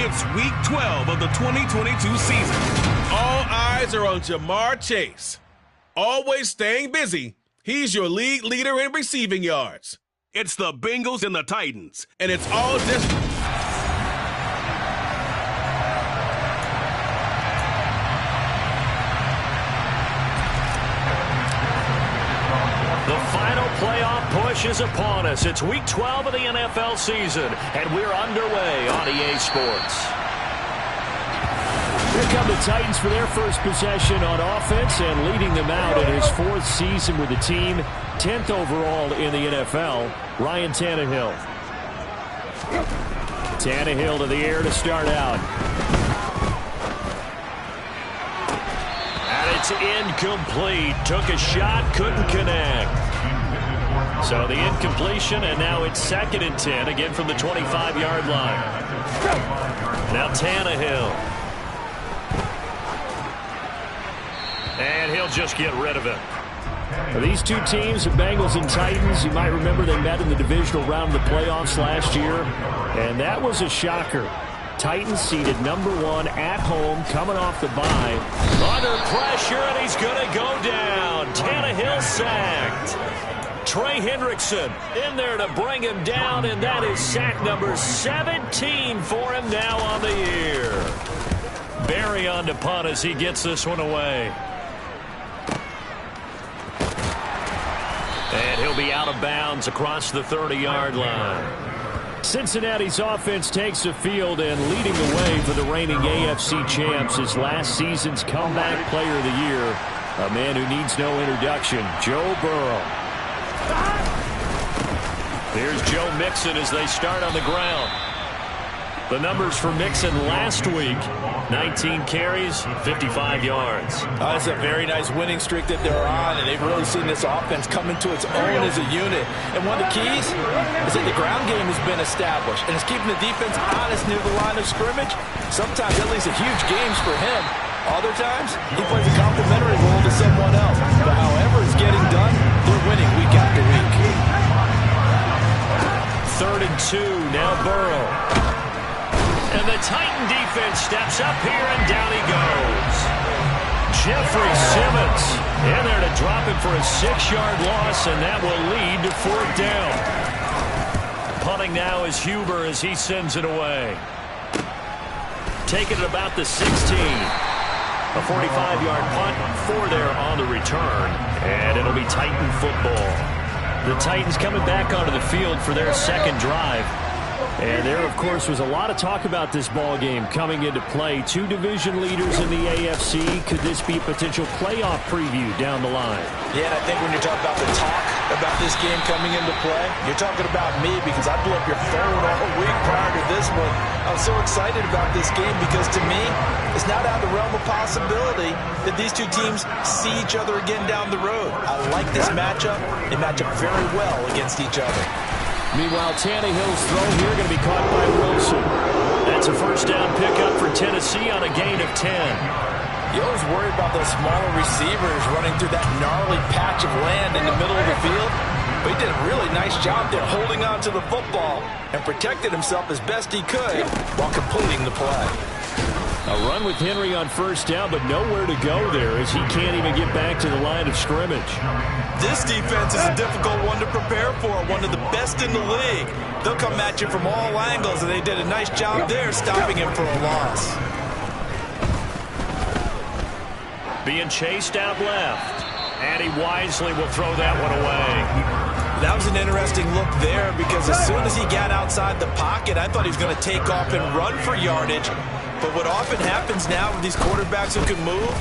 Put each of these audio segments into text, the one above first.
It's Week 12 of the 2022 season. All eyes are on Jamar Chase. Always staying busy, he's your league leader in receiving yards. It's the Bengals and the Titans, and it's all just... The final playoff push is upon us. It's Week 12 of the NFL season, and we're underway on EA Sports. Here come the Titans for their first possession on offense, and leading them out in his fourth season with the team, 10th overall in the NFL, Ryan Tannehill. Tannehill to the air to start out. And it's incomplete. Took a shot, couldn't connect. So the incompletion, and now it's 2nd and 10, again from the 25-yard line. Now Tannehill. And he'll just get rid of it. For these two teams, the Bengals and Titans, you might remember they met in the divisional round of the playoffs last year, and that was a shocker. Titans seeded #1 at home, coming off the bye. Under pressure, and he's going to go down. Tannehill sacked. Trey Hendrickson in there to bring him down, and that is sack number 17 for him now on the year. Barry on to punt as he gets this one away. And he'll be out of bounds across the 30-yard line. Cincinnati's offense takes the field, and leading the way for the reigning AFC champs is last season's comeback player of the year, a man who needs no introduction, Joe Burrow. Here's Joe Mixon as they start on the ground. The numbers for Mixon last week, 19 carries, 55 yards. It's a very nice winning streak that they're on, and they've really seen this offense come into its own as a unit. And one of the keys is that the ground game has been established, and it's keeping the defense honest near the line of scrimmage. Sometimes that leads to huge games for him. Other times, he plays a complementary role to someone else. But however it's getting done, they're winning week after week. 3rd and 2, now Burrow. And the Titan defense steps up here, and down he goes. Jeffrey Simmons in there to drop him for a 6-yard loss, and that will lead to 4th down. Punting now is Huber as he sends it away. Taking it about the 16. A 45-yard punt, 4 there on the return, and it'll be Titan football. The Titans coming back onto the field for their second drive. And there, of course, was a lot of talk about this ball game coming into play. Two division leaders in the AFC. Could this be a potential playoff preview down the line? Yeah, and I think when you're talking about the talk about this game coming into play, you're talking about me, because I blew up your phone all week prior to this one. I was so excited about this game because, to me, it's not out of the realm of possibility that these two teams see each other again down the road. I like this matchup. They match up very well against each other. Meanwhile, Tannehill's throw here going to be caught by Wilson. That's a first down pickup for Tennessee on a gain of 10. You always worry about those smaller receivers running through that gnarly patch of land in the middle of the field. But he did a really nice job there holding on to the football and protected himself as best he could while completing the play. A run with Henry on first down, but nowhere to go there as he can't even get back to the line of scrimmage. This defense is a difficult one to prepare for, one of the best in the league. They'll come at you from all angles, and they did a nice job there stopping him for a loss. Being chased out left, and he wisely will throw that one away. That was an interesting look there, because as soon as he got outside the pocket, I thought he was going to take off and run for yardage. But what often happens now with these quarterbacks who can move,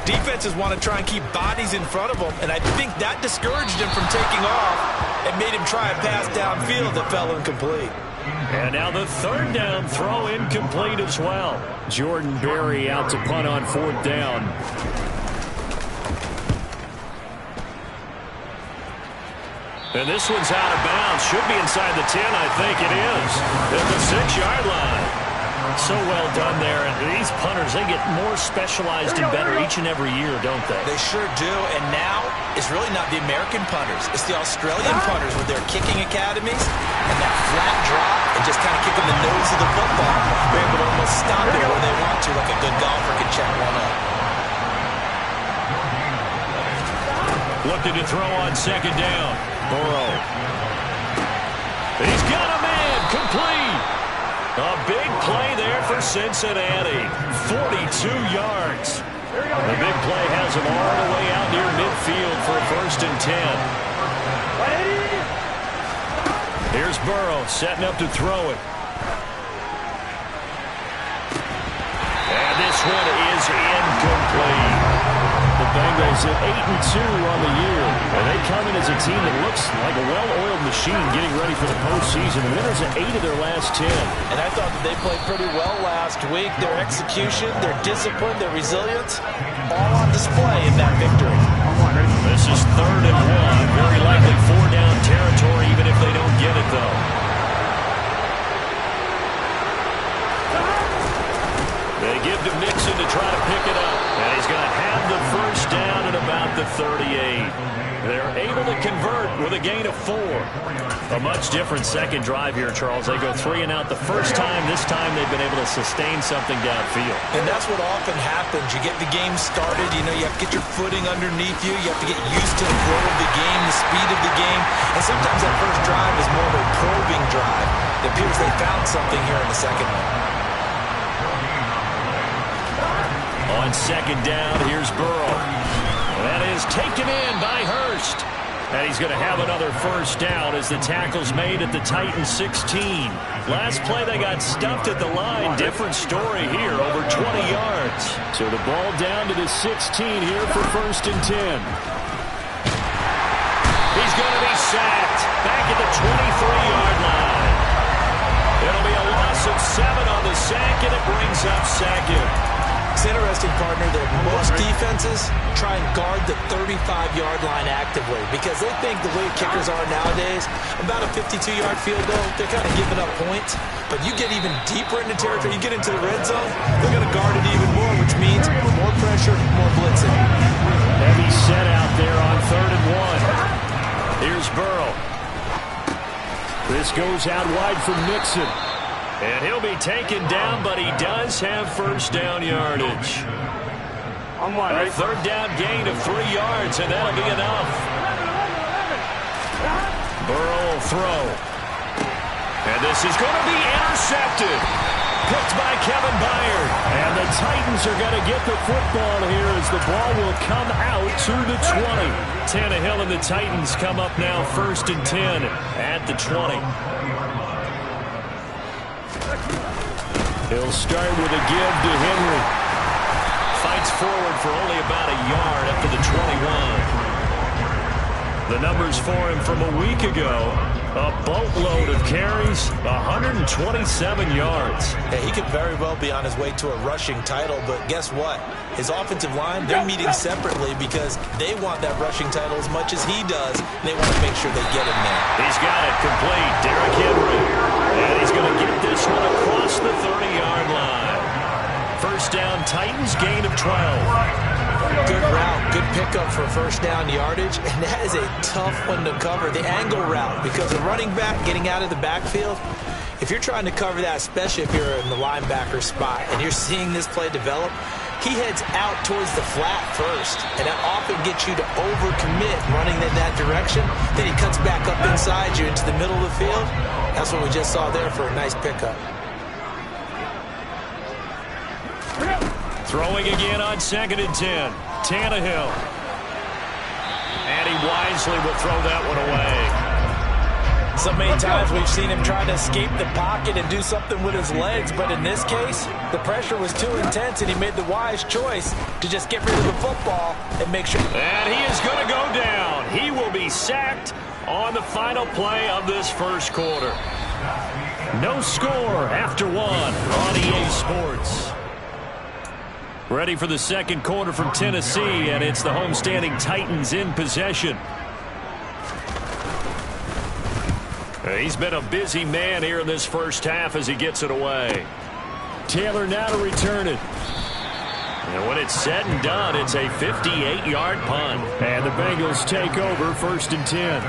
defenses want to try and keep bodies in front of them, and I think that discouraged him from taking off and made him try a pass downfield that fell incomplete. And now the 3rd down throw incomplete as well. Jordan Berry out to punt on 4th down. And this one's out of bounds. Should be inside the 10, I think it is. At the 6-yard line. So well done there. And these punters, they get more specialized and better each and every year, don't they? They sure do. And now it's really not the American punters. It's the Australian punters with their kicking academies and that flat drop and just kind of kicking the nose of the football. They're able to almost stop it where they want to, like a good golfer can check one up. Looking to throw on second down. Burrow. He's got a man. Complete. A big play there for Cincinnati. 42 yards. The big play has him all the way out near midfield for a 1st and 10. Here's Burrow setting up to throw it. And this one is incomplete. The Bengals at 8-2 on the year. And they come in as a team that looks like a well-oiled machine getting ready for the postseason. The winners at 8 of their last 10. And I thought that they played pretty well last week. Their execution, their discipline, their resilience, all on display in that victory. This is 3rd and 1. Very likely 4-down territory, even if they don't get it, though. They give to Mixon to try to pick it up. And he's going to have the 1st down at about the 38. They're able to convert with a gain of 4. A much different second drive here, Charles. They go 3 and out the first time. This time they've been able to sustain something downfield. And that's what often happens. You get the game started. You know, you have to get your footing underneath you. You have to get used to the flow of the game, the speed of the game. And sometimes that first drive is more of a probing drive. It appears they found something here in the second one. On second down, here's Burrow. That is taken in by Hurst. And he's going to have another 1st down as the tackle's made at the Titans 16. Last play, they got stuffed at the line. Different story here, over 20 yards. So the ball down to the 16 here for 1st and 10. He's going to be sacked back at the 23-yard line. It'll be a loss of 7 on the sack, and it brings up 2nd. It's interesting, partner, that most defenses try and guard the 35-yard line actively because they think the way kickers are nowadays, about a 52-yard field goal, they're kind of giving up points. But you get even deeper into territory, you get into the red zone, they're going to guard it even more, which means more pressure, more blitzing. Heavy set out there on 3rd and 1. Here's Burrow. This goes out wide from Mixon. And he'll be taken down, but he does have 1st down yardage. A 3rd down gain of 3 yards, and that'll be enough. Burrow will throw. And this is going to be intercepted. Picked by Kevin Byard. And the Titans are going to get the football here as the ball will come out to the 20. Tannehill and the Titans come up now 1st and 10 at the 20. He'll start with a give to Henry. Fights forward for only about a yard up to the 21. The numbers for him from a week ago, a boatload of carries, 127 yards. Yeah, he could very well be on his way to a rushing title, but guess what? His offensive line, they're meeting separately because they want that rushing title as much as he does, and they want to make sure they get him there. He's got it complete, Derrick Henry. And he's going to get this one across the 30-yard line. 1st down, Titans, gain of 12. Good route, good pickup for 1st down yardage, and that is a tough one to cover. The angle route, because a running back getting out of the backfield, if you're trying to cover that, especially if you're in the linebacker spot and you're seeing this play develop, he heads out towards the flat first, and that often gets you to overcommit running in that direction. Then he cuts back up inside you into the middle of the field. That's what we just saw there for a nice pickup. Throwing again on 2nd and 10. Tannehill. And he wisely will throw that one away. So many times we've seen him try to escape the pocket and do something with his legs, but in this case, the pressure was too intense, and he made the wise choice to just get rid of the football and make sure. And he is going to go down. He will be sacked on the final play of this 1st quarter. No score after 1 on EA Sports. Ready for the 2nd quarter from Tennessee, and it's the homestanding Titans in possession. He's been a busy man here in this 1st half as he gets it away. Taylor now to return it. And when it's said and done, it's a 58-yard punt. And the Bengals take over 1st and 10.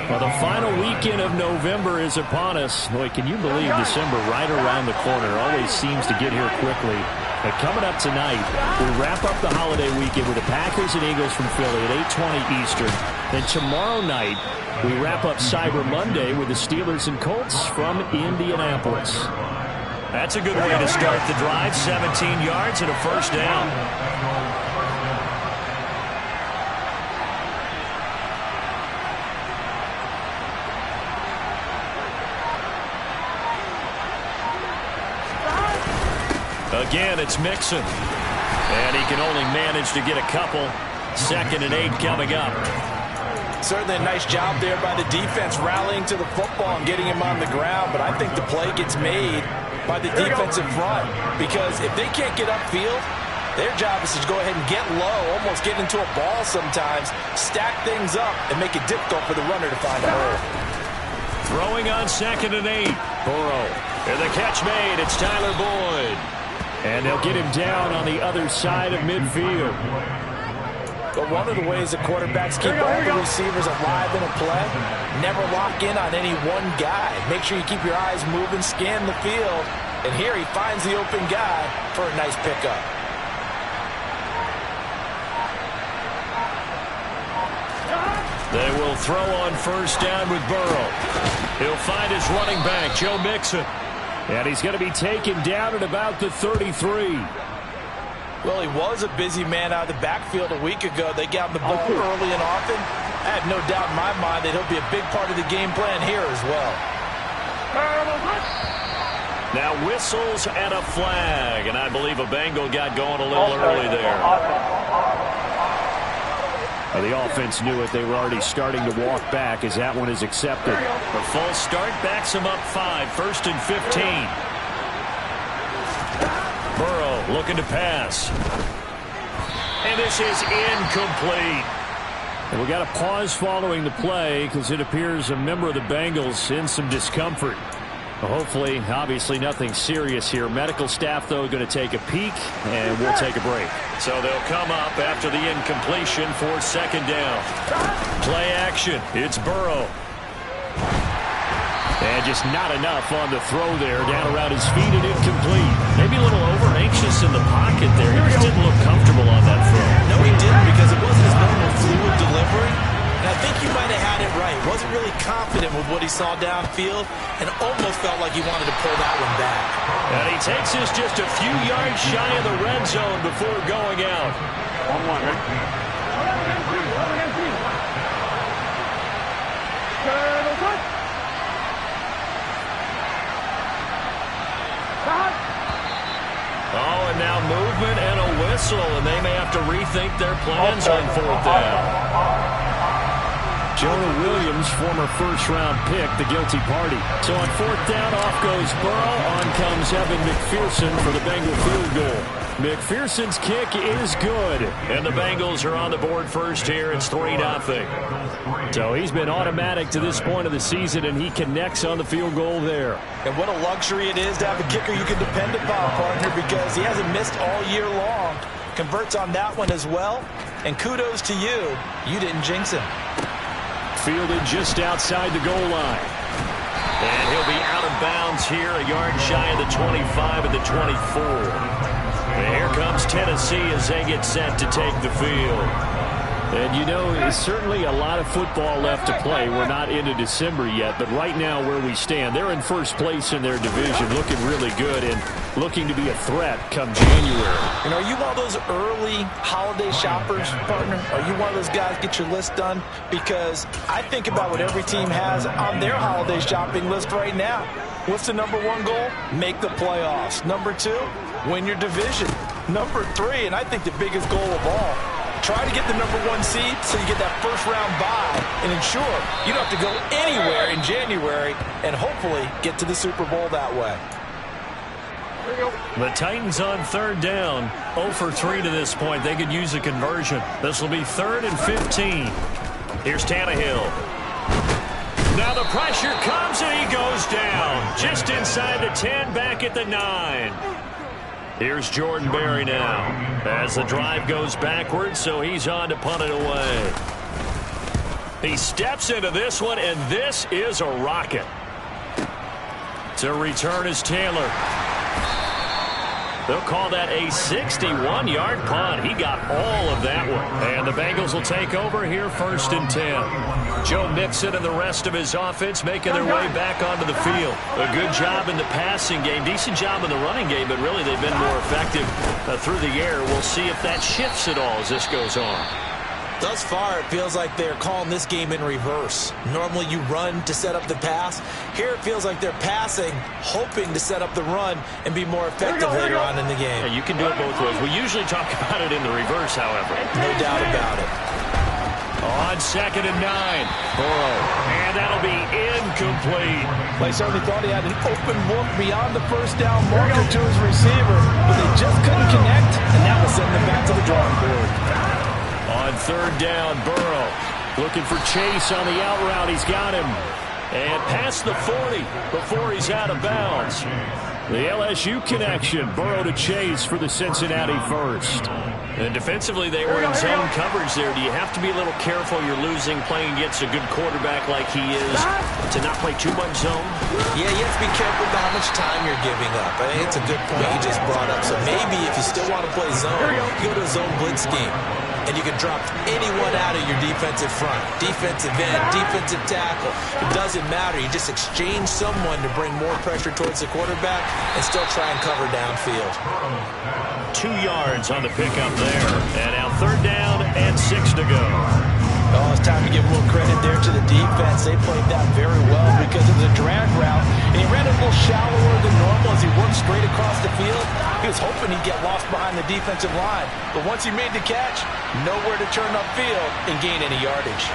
Well, the final weekend of November is upon us. Boy, can you believe December right around the corner always seems to get here quickly. And coming up tonight, we wrap up the holiday weekend with the Packers and Eagles from Philly at 8:20 Eastern. Then tomorrow night, we wrap up Cyber Monday with the Steelers and Colts from Indianapolis. That's a good way to start the drive. 17 yards and a first down. Again, it's Mixon. And he can only manage to get a couple. 2nd and 8 coming up. Certainly a nice job there by the defense rallying to the football and getting him on the ground. But I think the play gets made by the defensive front, because if they can't get upfield, their job is to go ahead and get low, almost get into a ball sometimes, stack things up, and make it difficult for the runner to find a hole. Throwing on 2nd and 8. Burrow. And the catch made. It's Tyler Boyd. And they'll get him down on the other side of midfield. But one of the ways the quarterbacks keep all the receivers alive in a play, never lock in on any one guy. Make sure you keep your eyes moving, scan the field. And here he finds the open guy for a nice pickup. They will throw on 1st down with Burrow. He'll find his running back, Joe Mixon. And he's going to be taken down at about the 33. Well, he was a busy man out of the backfield a week ago. They got him the ball early and often. I have no doubt in my mind that he'll be a big part of the game plan here as well. Now whistles and a flag. And I believe a Bengal got going a little early there. Well, the offense knew it. They were already starting to walk back as that one is accepted. The false start backs them up 5. 1st and 15. Burrow looking to pass. And this is incomplete. And we got a pause following the play because it appears a member of the Bengals in some discomfort. Well, hopefully, obviously nothing serious here. Medical staff, though, going to take a peek, and we'll take a break. So they'll come up after the incompletion for 2nd down. Play action. It's Burrow. And just not enough on the throw there. Down around his feet and incomplete. Maybe a little over-anxious in the pocket there. He just didn't look comfortable on that throw. No, he didn't, because it wasn't his normal fluid delivery. And I think you might have had it right. Wasn't really confident with what he saw downfield and almost felt like he wanted to pull that one back. And he takes this just a few yards shy of the red zone before going out. 1-1, right? Oh, and now movement and a whistle, and they may have to rethink their plans on 4th down. Jonah Williams, former first-round pick, the guilty party. So on 4th down, off goes Burrow. On comes Evan McPherson for the Bengal field goal. McPherson's kick is good. And the Bengals are on the board first here. It's 3-0. So he's been automatic to this point of the season, and he connects on the field goal there. And what a luxury it is to have a kicker you can depend upon, partner, because he hasn't missed all year long. Converts on that one as well. And kudos to you. You didn't jinx him. Fielded just outside the goal line. And he'll be out of bounds here, a yard shy of the 25 and the 24. And here comes Tennessee as they get set to take the field. And, you know, there's certainly a lot of football left to play. We're not into December yet, but right now where we stand, they're in first place in their division, looking really good and looking to be a threat come January. And are you one of those early holiday shoppers, partner? Are you one of those guys get your list done? Because I think about what every team has on their holiday shopping list right now. What's the number one goal? Make the playoffs. Number 2, win your division. Number 3, and I think the biggest goal of all, try to get the number 1 seed so you get that first-round bye and ensure you don't have to go anywhere in January and hopefully get to the Super Bowl that way. The Titans on 3rd down, 0 for 3 to this point. They could use a conversion. This will be 3rd and 15. Here's Tannehill. Now the pressure comes and he goes down. Just inside the 10, back at the 9. Here's Jordan Berry now. As the drive goes backwards, so he's on to punt it away. He steps into this one, and this is a rocket. To return is Taylor. They'll call that a 61-yard punt. He got all of that one. And the Bengals will take over here 1st and 10. Joe Mixon and the rest of his offense making their way back onto the field. A good job in the passing game. Decent job in the running game, but really they've been more effective through the air. We'll see if that shifts at all as this goes on. Thus far, it feels like they're calling this game in reverse. Normally you run to set up the pass. Here it feels like they're passing, hoping to set up the run and be more effective later on in the game. Yeah, you can do it both ways. We usually talk about it in the reverse, however. No doubt about it. On 2nd and 9, Burrow. And that'll be incomplete. Well, he certainly thought he had an open look beyond the first down marker to his receiver, but they just couldn't connect, and that will send them back to the drawing board. On 3rd down, Burrow looking for Chase on the out route. He's got him. And past the 40 before he's out of bounds. The LSU connection, Burrow to Chase for the Cincinnati first. And defensively, they were in zone coverage there. Do you have to be a little careful? You're losing playing against a good quarterback like he is to not play too much zone? Yeah, you have to be careful about how much time you're giving up. I think it's a good point you just brought up. So maybe if you still want to play zone, you go to a zone blitz scheme. And you can drop anyone out of your defensive front. Defensive end, defensive tackle. It doesn't matter. You just exchange someone to bring more pressure towards the quarterback and still try and cover downfield. 2 yards on the pickup there. And now 3rd down and 6 to go. Oh, it's time to give a little credit there to the defense. They played that very well because it was a drag route. And he ran it a little shallower than normal as he worked straight across the field. He was hoping he'd get lost behind the defensive line. But once he made the catch, nowhere to turn upfield and gain any yardage.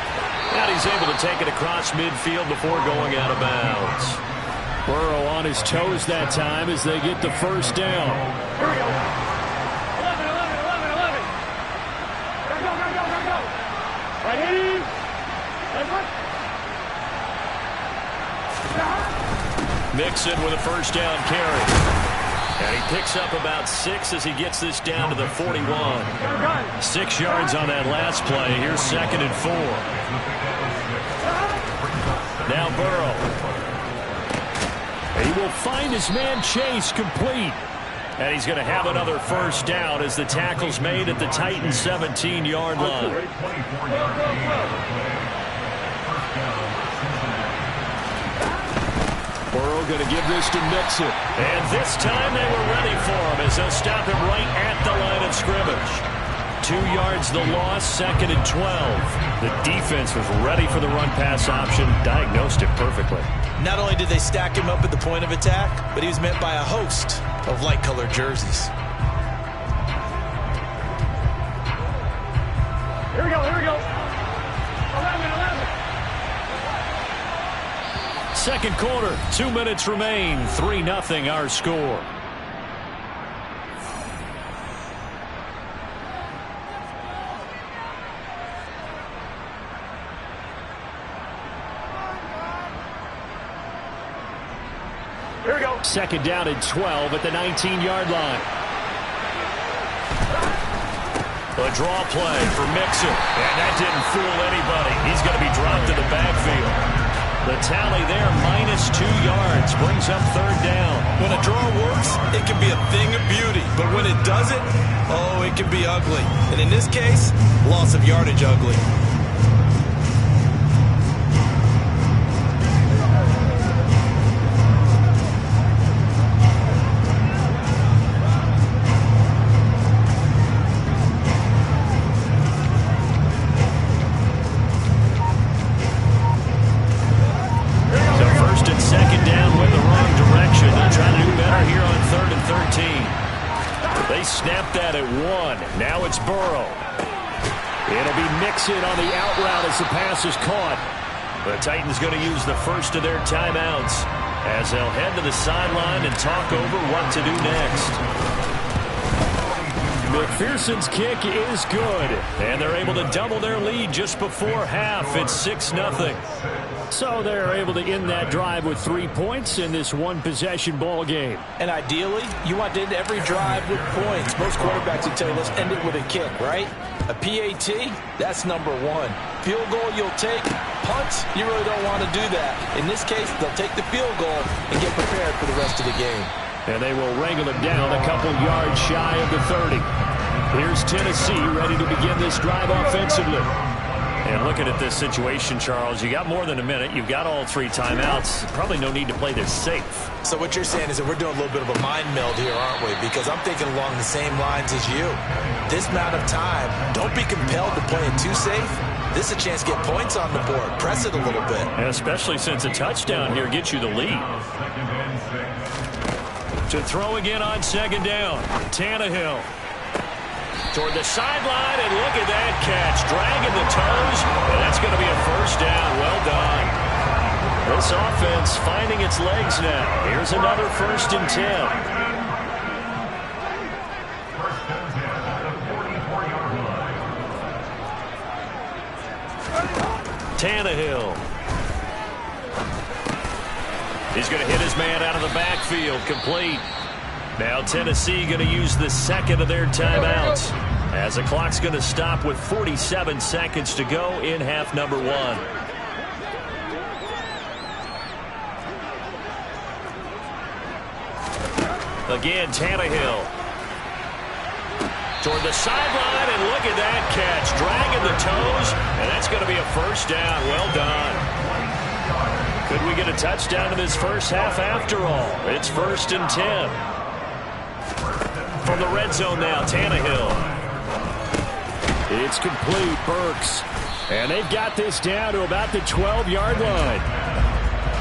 And he's able to take it across midfield before going out of bounds. Burrow on his toes that time as they get the 1st down. Here we go. 11. Go. Ready? Mixon with a 1st down carry. And he picks up about 6 as he gets this down to the 41. 6 yards on that last play. Here's 2nd and 4. Now Burrow. He will find his man Chase complete. And he's going to have another 1st down as the tackle's made at the Titans' 17-yard line. Burrow going to give this to Mixon. And this time they were ready for him as they'll stop him right at the line of scrimmage. 2 yards the loss, 2nd and 12. The defense was ready for the run-pass option, diagnosed it perfectly. Not only did they stack him up at the point of attack, but he was met by a host of light-colored jerseys. Here we go. 11. Second quarter, 2 minutes remain, 3-0 our score. Here we go. 2nd down and 12 at the 19-yard line. A draw play for Mixon. And that didn't fool anybody. He's going to be dropped to the backfield. The tally there, -2 yards, brings up 3rd down. When a draw works, it can be a thing of beauty. But when it doesn't, oh, it can be ugly. And in this case, loss of yardage ugly. Snap that at 1. Now it's Burrow. It'll be Mixon on the out route as the pass is caught. The Titans going to use the first of their timeouts as they'll head to the sideline and talk over what to do next. McPherson's kick is good, and they're able to double their lead just before half. It's 6-0. So they're able to end that drive with 3 points in this one-possession ball game. And ideally, you want to end every drive with points. Most quarterbacks would tell you, let's end it with a kick, right? A PAT, that's number one. Field goal you'll take. Punts, you really don't want to do that. In this case, they'll take the field goal and get prepared for the rest of the game. And they will wrangle him down a couple yards shy of the 30. Here's Tennessee ready to begin this drive offensively. And looking at this situation, Charles, you got more than a minute. You've got all 3 timeouts. Probably no need to play this safe. So what you're saying is that we're doing a little bit of a mind meld here, aren't we? Because I'm thinking along the same lines as you. This amount of time, don't be compelled to play it too safe. This is a chance to get points on the board. Press it a little bit. And especially since a touchdown here gets you the lead. To throw again on second down. Tannehill. Toward the sideline, and look at that catch. Dragging the toes, and that's going to be a first down. Well done. This offense finding its legs now. Here's another 1st and 10. Tannehill. He's going to hit his man out of the backfield. Complete. Now Tennessee going to use the second of their timeouts as the clock's going to stop with 47 seconds to go in half number 1. Again, Tannehill. Toward the sideline, and look at that catch. Dragging the toes, and that's going to be a first down. Well done. Could we get a touchdown in this first half after all? It's 1st and 10. From the red zone now, Tannehill. It's complete, Burks. And they've got this down to about the 12-yard line.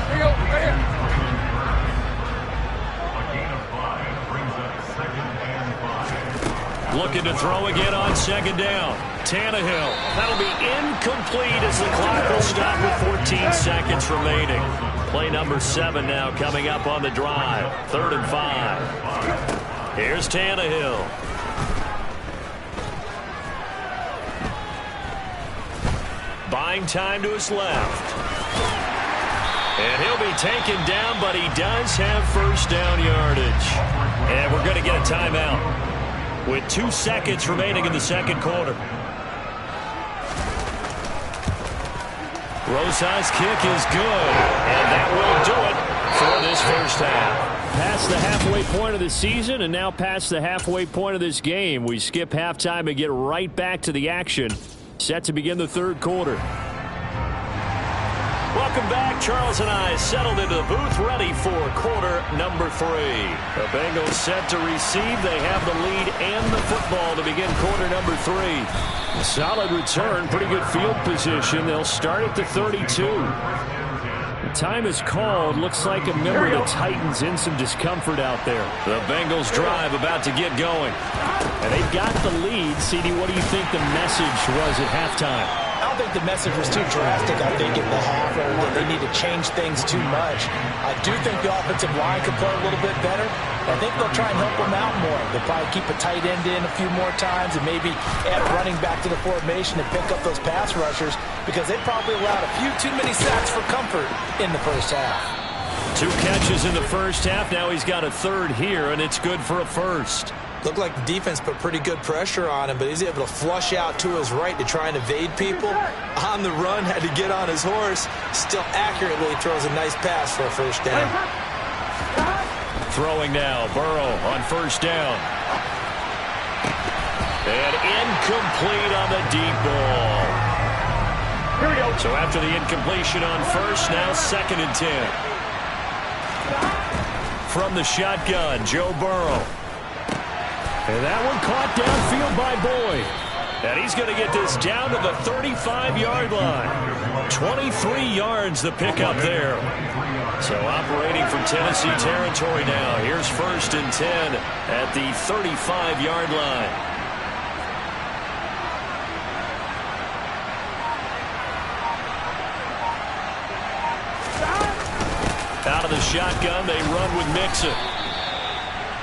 Here you go, right here. Looking to throw again on second down. Tannehill. That'll be incomplete as the clock will stop with 14 seconds remaining. Play number 7 now coming up on the drive. 3rd and 5. Here's Tannehill. Buying time to his left. And he'll be taken down, but he does have first down yardage. And we're going to get a timeout with 2 seconds remaining in the second quarter. Rosa's kick is good, and that will do it for this first half. Past the halfway point of the season and now past the halfway point of this game. We skip halftime and get right back to the action. Set to begin the third quarter. Welcome back. Charles and I settled into the booth ready for quarter number 3. The Bengals set to receive. They have the lead and the football to begin quarter number 3. Solid return. Pretty good field position. They'll start at the 32. Time is called. Looks like a member of the Titans in some discomfort out there. The Bengals drive about to get going. And they've got the lead. CD, what do you think the message was at halftime? I don't think the message was too drastic. I think in the half that they need to change things too much. I do think the offensive line could play a little bit better. I think they'll try and help them out more. They'll probably keep a tight end in a few more times and maybe add a running back to the formation and pick up those pass rushers because they probably allowed a few too many sacks for comfort in the first half. 2 catches in the first half. Now he's got a third here, and it's good for a first. Looked like the defense put pretty good pressure on him, but he's able to flush out to his right to try and evade people. On the run, had to get on his horse. Still accurately throws a nice pass for a first down. Throwing now, Burrow on first down. And incomplete on the deep ball. Here we go. So after the incompletion on first, now 2nd and 10. From the shotgun, Joe Burrow. And that one caught downfield by Boyd. And he's going to get this down to the 35-yard line. 23 yards the pickup there. So operating from Tennessee territory now. Here's 1st and 10 at the 35-yard line. Out of the shotgun, they run with Mixon.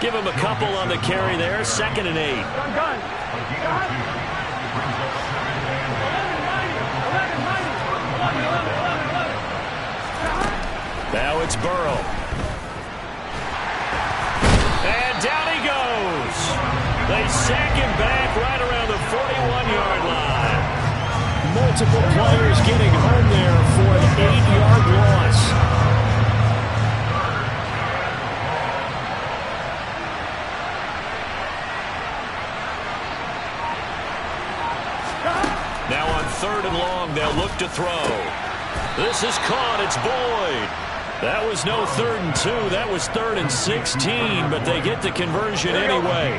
Give him a couple on the carry there. 2nd and 8. Now it's Burrow. And down he goes. They sack him back right around the 41-yard line. Multiple players getting home there for an 8-yard loss. Now on 3rd and long, they'll look to throw. This is caught. It's Boyd. That was no 3rd and 2. That was 3rd and 16, but they get the conversion anyway.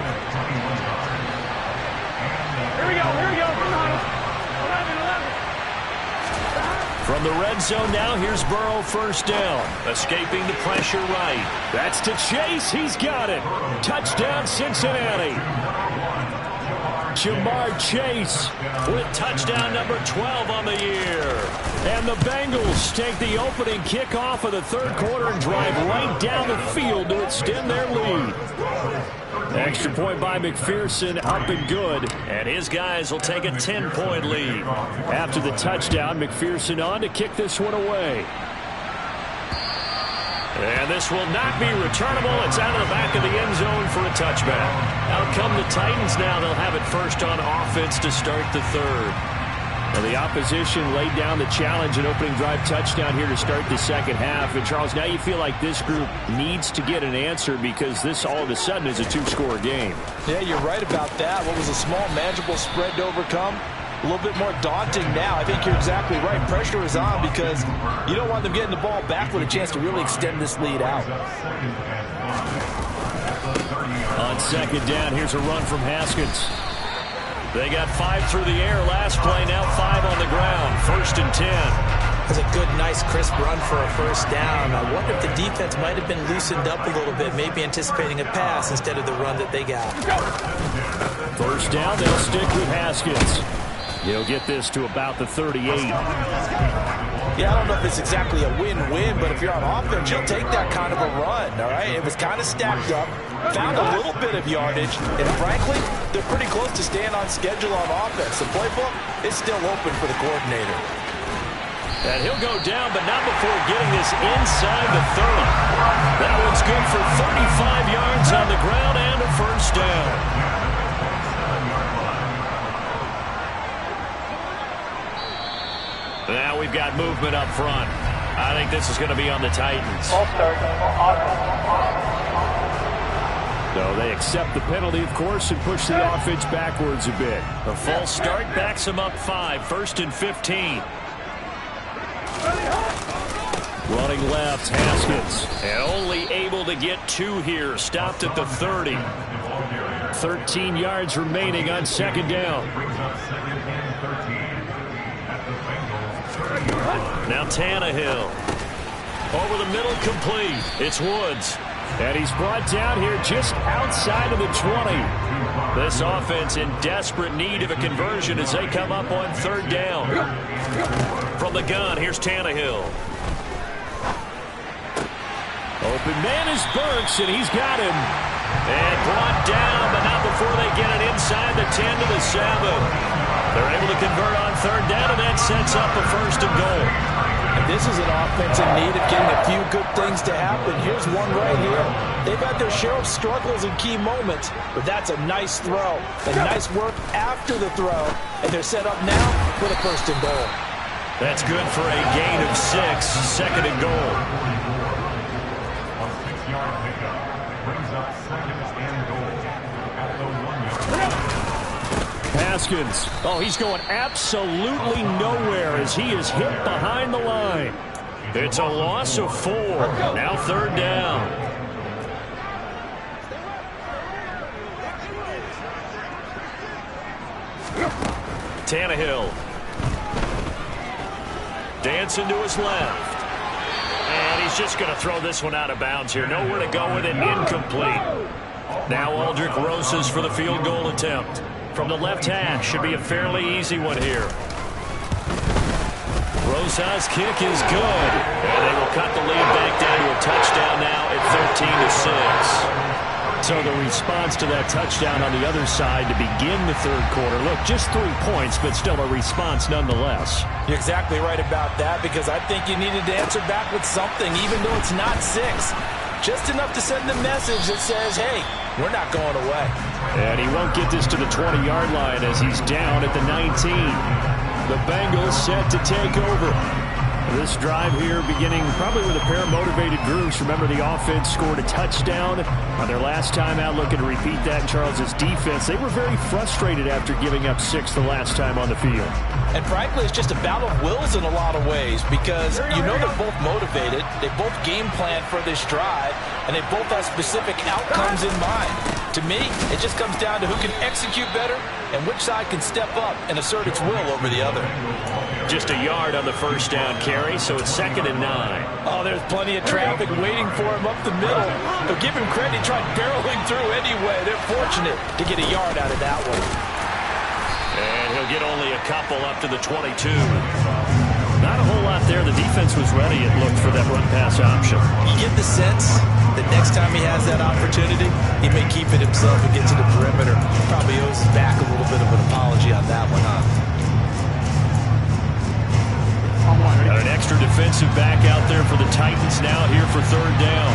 Here we go. Come on. 11. From the red zone now, here's Burrow, 1st down. Escaping the pressure right. That's to Chase. He's got it. Touchdown, Cincinnati. Jamar Chase with touchdown number 12 on the year. And the Bengals take the opening kickoff of the 3rd quarter and drive right down the field to extend their lead. Extra point by McPherson, up and good. And his guys will take a 10-point lead. After the touchdown, McPherson on to kick this one away. And this will not be returnable. It's out of the back of the end zone for a touchback. Out come the Titans now. They'll have it first on offense to start the 3rd. Well, the opposition laid down the challenge, an opening drive touchdown here to start the 2nd half. And, Charles, now you feel like this group needs to get an answer because this all of a sudden is a 2-score game. Yeah, you're right about that. What was a small, manageable spread to overcome? A little bit more daunting now. I think you're exactly right. Pressure is on because you don't want them getting the ball back with a chance to really extend this lead out. On 2nd down, here's a run from Haskins. They got 5 through the air last play, now 5 on the ground. 1st and 10. That's a good, nice, crisp run for a 1st down. I wonder if the defense might have been loosened up a little bit, maybe anticipating a pass instead of the run that they got. 1st down, they'll stick with Haskins. He'll get this to about the 38. Yeah, I don't know if it's exactly a win-win, but if you're on offense, you'll take that kind of a run, all right? It was kind of stacked up, found a little bit of yardage, and frankly, they're pretty close to staying on schedule on offense. The playbook is still open for the coordinator. And he'll go down, but not before getting this inside the 30. That one's good for 35 yards on the ground and a 1st down. Now we've got movement up front. I think this is going to be on the Titans. So they accept the penalty, of course, and push the offense backwards a bit. A false start backs them up 5. 1st and 15. Running left, Haskins. And only able to get 2 here. Stopped at the 30. 13 yards remaining on 2nd down. Now Tannehill. Over the middle, complete. It's Woods. And he's brought down here just outside of the 20. This offense in desperate need of a conversion as they come up on 3rd down. From the gun, here's Tannehill. Open man is Burks, and he's got him. And brought down, but not before they get it inside the 10 to the 7. They're able to convert on 3rd down, and that sets up a 1st and goal. And this is an offense in need of getting a few good things to happen. Here's one right here. They've had their share of struggles in key moments, but that's a nice throw. And nice work after the throw. And they're set up now with a 1st and goal. That's good for a gain of 6, 2nd and goal. A 6-yard pickup brings up 2nd and goal at the 1-yard line. Haskins. Oh, he's going absolutely nowhere as he is hit behind the line. It's a loss of 4. Now 3rd down. Tannehill. Dancing to his left. And he's just going to throw this one out of bounds here. Nowhere to go with it. Incomplete. Now Aldrich Rosas for the field goal attempt. From the left hash, should be a fairly easy one here. Rosas' kick is good. And they will cut the lead back down to a touchdown now at 13-6. So the response to that touchdown on the other side to begin the third quarter. Look, just 3 points, but still a response nonetheless. You're exactly right about that, because I think you needed to answer back with something, even though it's not 6. Just enough to send a message that says, hey, we're not going away. And he won't get this to the 20-yard line as he's down at the 19. The Bengals set to take over. This drive here beginning probably with a pair of motivated groups. Remember, the offense scored a touchdown on their last time out, looking to repeat that in Charles' defense. They were very frustrated after giving up 6 the last time on the field. And frankly, it's just a battle of wills in a lot of ways, because you know they're both motivated, they both game plan for this drive, and they both have specific outcomes in mind. To me, it just comes down to who can execute better and which side can step up and assert its will over the other. Just a yard on the first down carry, so it's 2nd and 9. Oh, there's plenty of traffic waiting for him up the middle. But give him credit, he tried barreling through anyway. They're fortunate to get a yard out of that one. And he'll get only a couple up to the 22. Not a whole lot there. The defense was ready, it looked, for that run-pass option. You get the sense that next time he has that opportunity, he may keep it himself and get to the perimeter. Probably owes his back a little bit of an apology on that one, huh? Got an extra defensive back out there for the Titans now here for 3rd down.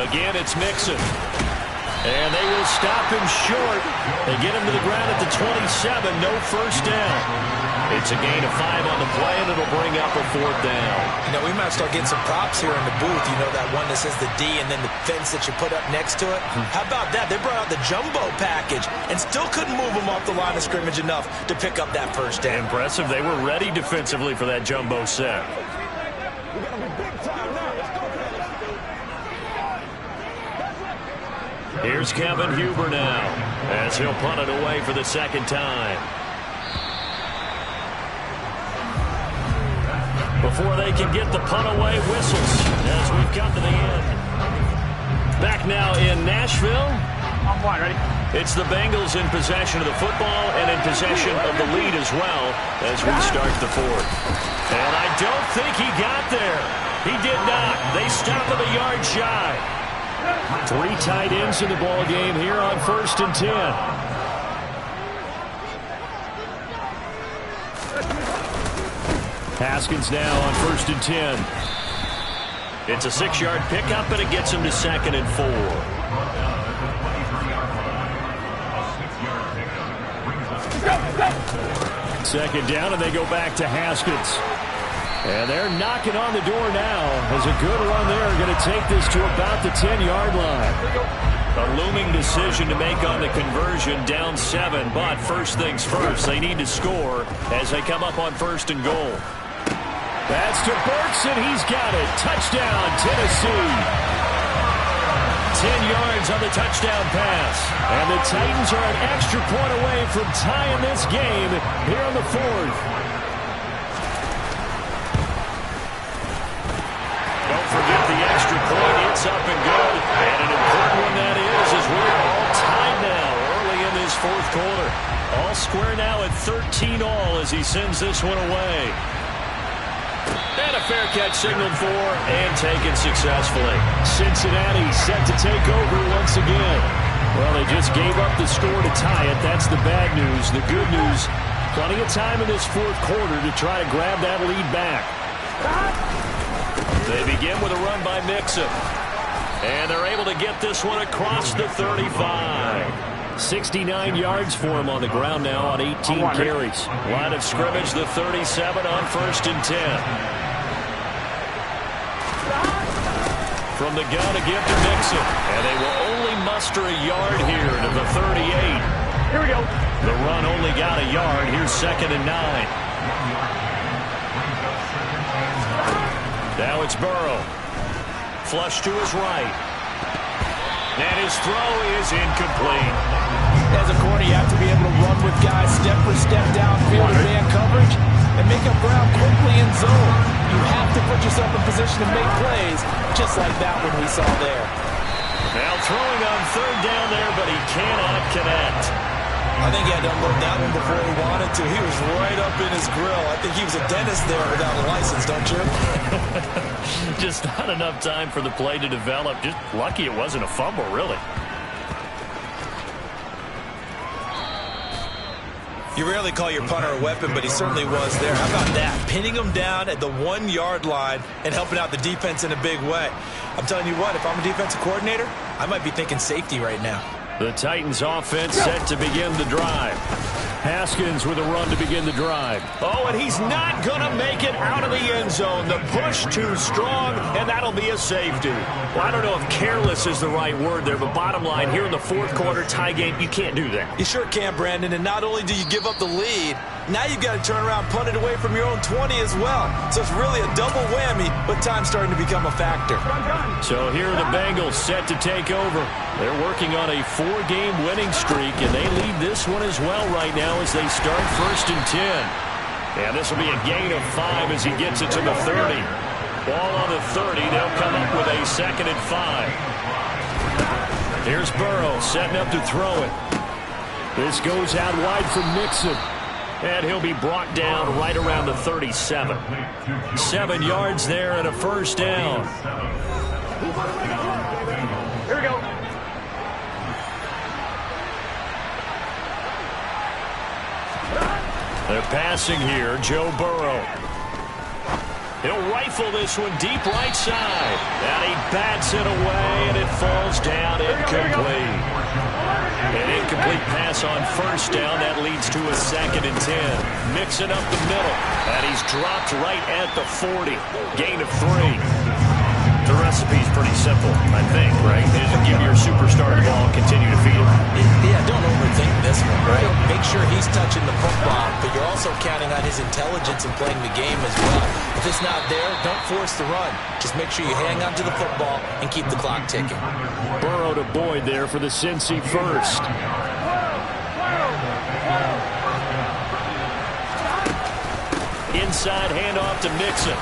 Again, it's Mixon. And they will stop him short. They get him to the ground at the 27. No first down. It's a gain of 5 on the play, and it'll bring up a 4th down. You know, we might start getting some props here in the booth. You know, that one that says the D and then the fence that you put up next to it? How about that? They brought out the jumbo package and still couldn't move him off the line of scrimmage enough to pick up that first down. Impressive. They were ready defensively for that jumbo set. Here's Kevin Huber now as he'll punt it away for the 2nd time. Before they can get the punt away, whistles as we've come to the end. Back now in Nashville. I'm fine, ready? It's the Bengals in possession of the football and in possession of the lead as well as we start the 4th. And I don't think he got there. He did not. They stop him a yard shy. 3 tight ends in the ball game here on 1st and 10. Haskins now on 1st and 10. It's a 6-yard pickup, and it gets him to 2nd and 4. Second down, and they go back to Haskins. And they're knocking on the door now as a good run there. Going to take this to about the 10-yard line. A looming decision to make on the conversion, down 7. But first things first, they need to score as they come up on 1st and goal. That's to Burks, and he's got it. Touchdown, Tennessee. 10 yards on the touchdown pass. And the Titans are an extra point away from tying this game here on the 4th. Don't forget the extra point. It's up and good. And an important one that is, as we're all tied now early in this 4th quarter. All square now at 13 all as he sends this one away. And a fair catch signaled for and taken successfully. Cincinnati set to take over once again. Well, they just gave up the score to tie it. That's the bad news. The good news, plenty of time in this 4th quarter to try to grab that lead back. They begin with a run by Mixon. And they're able to get this one across the 35. 69 yards for him on the ground now on 18 carries. Line of scrimmage, the 37 on 1st and 10. From the gun again to Mixon. And they will only muster a yard here to the 38. Here we go. The run only got a yard. Here's 2nd and 9. Now it's Burrow. Flush to his right. And his throw is incomplete. As a corner, you have to be able to run with guys step for step downfield in man coverage and make up ground quickly in zone. You have to put yourself in position to make plays, just like that one we saw there. Now throwing on 3rd down there, but he cannot connect. I think he had to unload that one before he wanted to. He was right up in his grill. I think he was a dentist there without a license, don't you? Just not enough time for the play to develop. Just lucky it wasn't a fumble, really. You rarely call your punter a weapon, but he certainly was there. How about that? Pinning him down at the 1-yard line and helping out the defense in a big way. I'm telling you what, if I'm a defensive coordinator, I might be thinking safety right now. The Titans offense set to begin the drive. Haskins with a run to begin the drive. Oh, and he's not going to make it out of the end zone. The push too strong, and that'll be a safety. Well, I don't know if careless is the right word there, but bottom line, here in the fourth quarter tie game, you can't do that. You sure can, Brandon, and not only do you give up the lead, now you've got to turn around and punt it away from your own 20 as well. So it's really a double whammy, but time's starting to become a factor. So here are the Bengals set to take over. They're working on a 4-game winning streak, and they lead this one as well right now as they start 1st and 10. And this will be a gain of 5 as he gets it to the 30. Ball on the 30. They'll come up with a 2nd and 5. Here's Burrow setting up to throw it. This goes out wide for Mixon. And he'll be brought down right around the 37. 7 yards there and a 1st down. Here we go. They're passing here. Joe Burrow. He'll rifle this one deep right side. And he bats it away, and it falls down incomplete. An incomplete pass on 1st down. That leads to a 2nd and 10. Mixing up the middle. And he's dropped right at the 40. Gain of 3. The recipe's pretty simple, I think, right? Just give your superstar the ball and continue to feed him. Yeah, don't overthink this one, right? Make sure he's touching the football, but you're also counting on his intelligence in playing the game as well. If it's not there, don't force the run. Just make sure you hang on to the football and keep the clock ticking. Burrow to Boyd there for the Cincy first. Inside handoff to Mixon.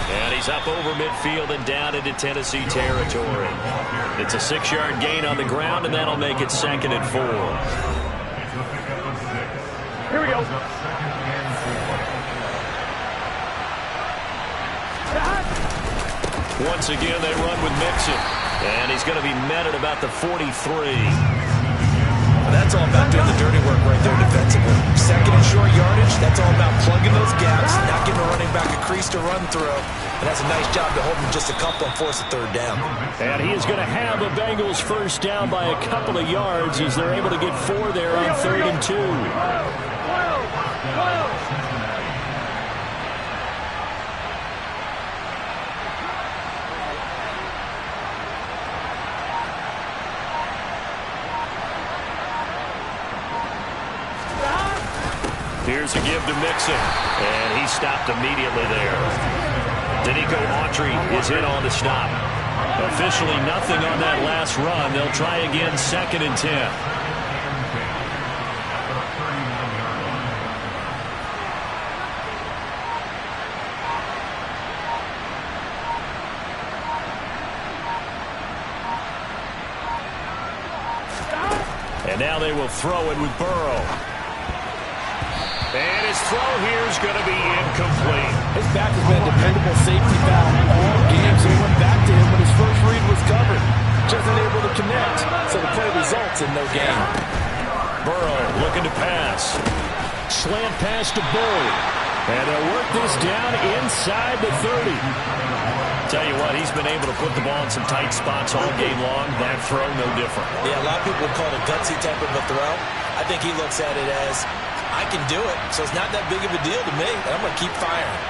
And he's up over midfield and down into Tennessee territory. It's a 6-yard gain on the ground, and that'll make it 2nd and 4. Here we go. Once again, they run with Mixon. And he's going to be met at about the 43. That's all about doing the dirty work right there defensively. 2nd and short yardage, that's all about plugging those gaps, not giving a running back a crease to run through. And that's a nice job to hold him just a couple and force a 3rd down. And he is going to have the Bengals 1st down by a couple of yards as they're able to get 4 there on 3rd and 2. Here's a give to Mixon, and he stopped immediately there. Danico Autry is in on the stop. Officially nothing on that last run. They'll try again 2nd and 10. And now they will throw it with Burrow. And his throw here is going to be incomplete. His back has been a dependable safety valve all game, so he went back to him when his first read was covered. Just unable to connect, so the play results in no gain. Burrow looking to pass. Slant pass to Boyd. And they'll work this down inside the 30. Tell you what, he's been able to put the ball in some tight spots all game long. That throw, no different. Yeah, a lot of people would call it a gutsy type of a throw. I think he looks at it as, I can do it, so it's not that big of a deal to me, and I'm going to keep firing.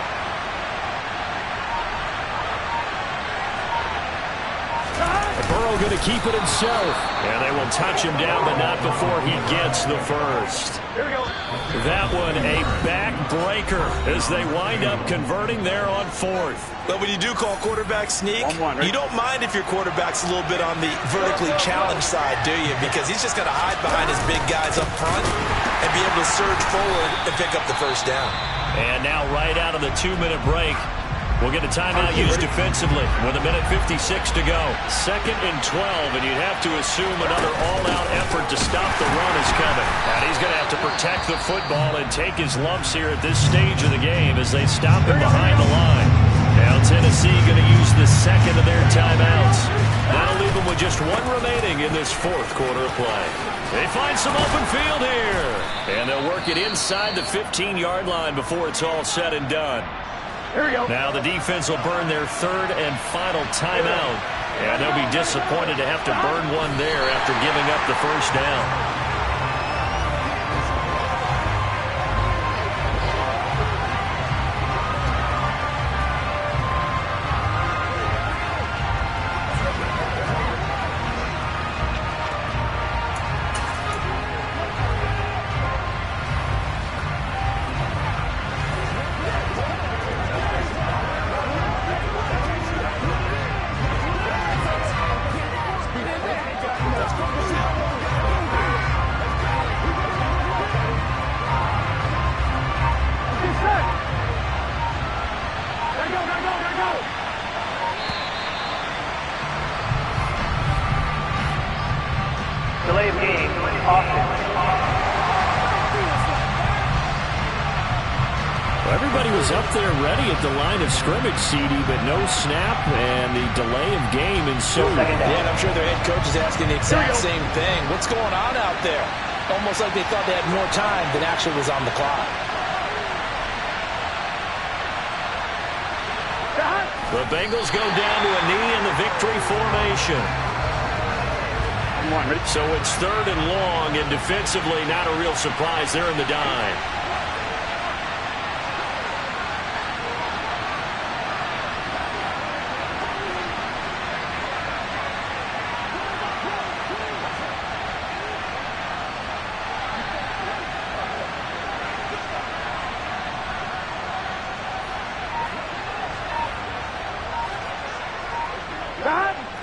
Burrow going to keep it himself. And they will touch him down, but not before he gets the 1st. Here we go. That one a backbreaker as they wind up converting there on 4th. But when you do call quarterback sneak, 1-1, right? you don't mind if your quarterback's a little bit on the vertically challenged side, do you? Because he's just got to hide behind his big guys up front and be able to surge forward and pick up the 1st down. And now right out of the 2-minute break, we'll get a timeout used defensively with 1:56 to go. 2nd and 12, and you'd have to assume another all-out effort to stop the run is coming. And he's going to to protect the football and take his lumps here at this stage of the game as they stop him behind the line. Now Tennessee going to use the second of their timeouts. That'll leave them with just one remaining in this fourth quarter of play. They find some open field here. And they'll work it inside the 15-yard line before it's all said and done. Here we go. Now the defense will burn their third and final timeout. And they'll be disappointed to have to burn one there after giving up the first down. Delay of game, offense. Well, everybody was up there ready at the line of scrimmage, CD, but no snap and the delay of game ensued. Yeah, and I'm sure their head coach is asking the exact same thing. What's going on out there? Almost like they thought they had more time than actually was on the clock. The Bengals go down to a knee in the victory formation. So it's third and long, and defensively not a real surprise. They're in the dime.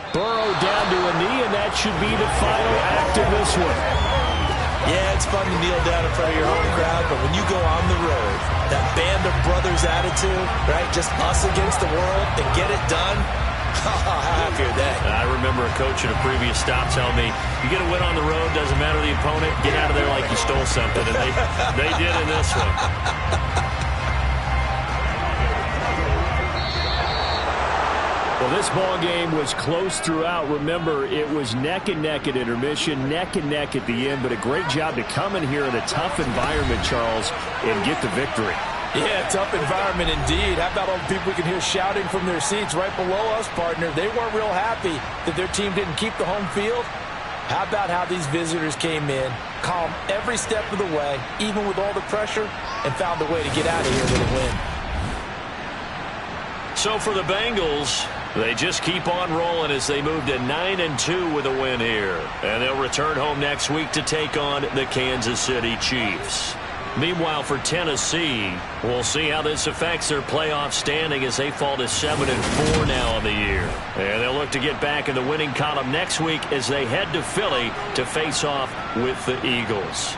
Burrow down to a knee, and that should be the final act of this one. Yeah, it's fun to kneel down in front of your home crowd, but when you go on the road, that band of brothers attitude, right, just us against the world, and get it done, how happy are they? I remember a coach at a previous stop telling me, you get a win on the road, doesn't matter the opponent, get out of there like you stole something, and they did in this one. Well, this ball game was close throughout. Remember, it was neck and neck at intermission, neck and neck at the end, but a great job to come in here in a tough environment, Charles, and get the victory. Yeah, tough environment indeed. How about all the people we can hear shouting from their seats right below us, partner? They weren't real happy that their team didn't keep the home field. How about how these visitors came in, calm every step of the way, even with all the pressure, and found a way to get out of here with a win. So for the Bengals, they just keep on rolling as they move to 9-2 with a win here. And they'll return home next week to take on the Kansas City Chiefs. Meanwhile, for Tennessee, we'll see how this affects their playoff standing as they fall to 7-4 now on the year. And they'll look to get back in the winning column next week as they head to Philly to face off with the Eagles.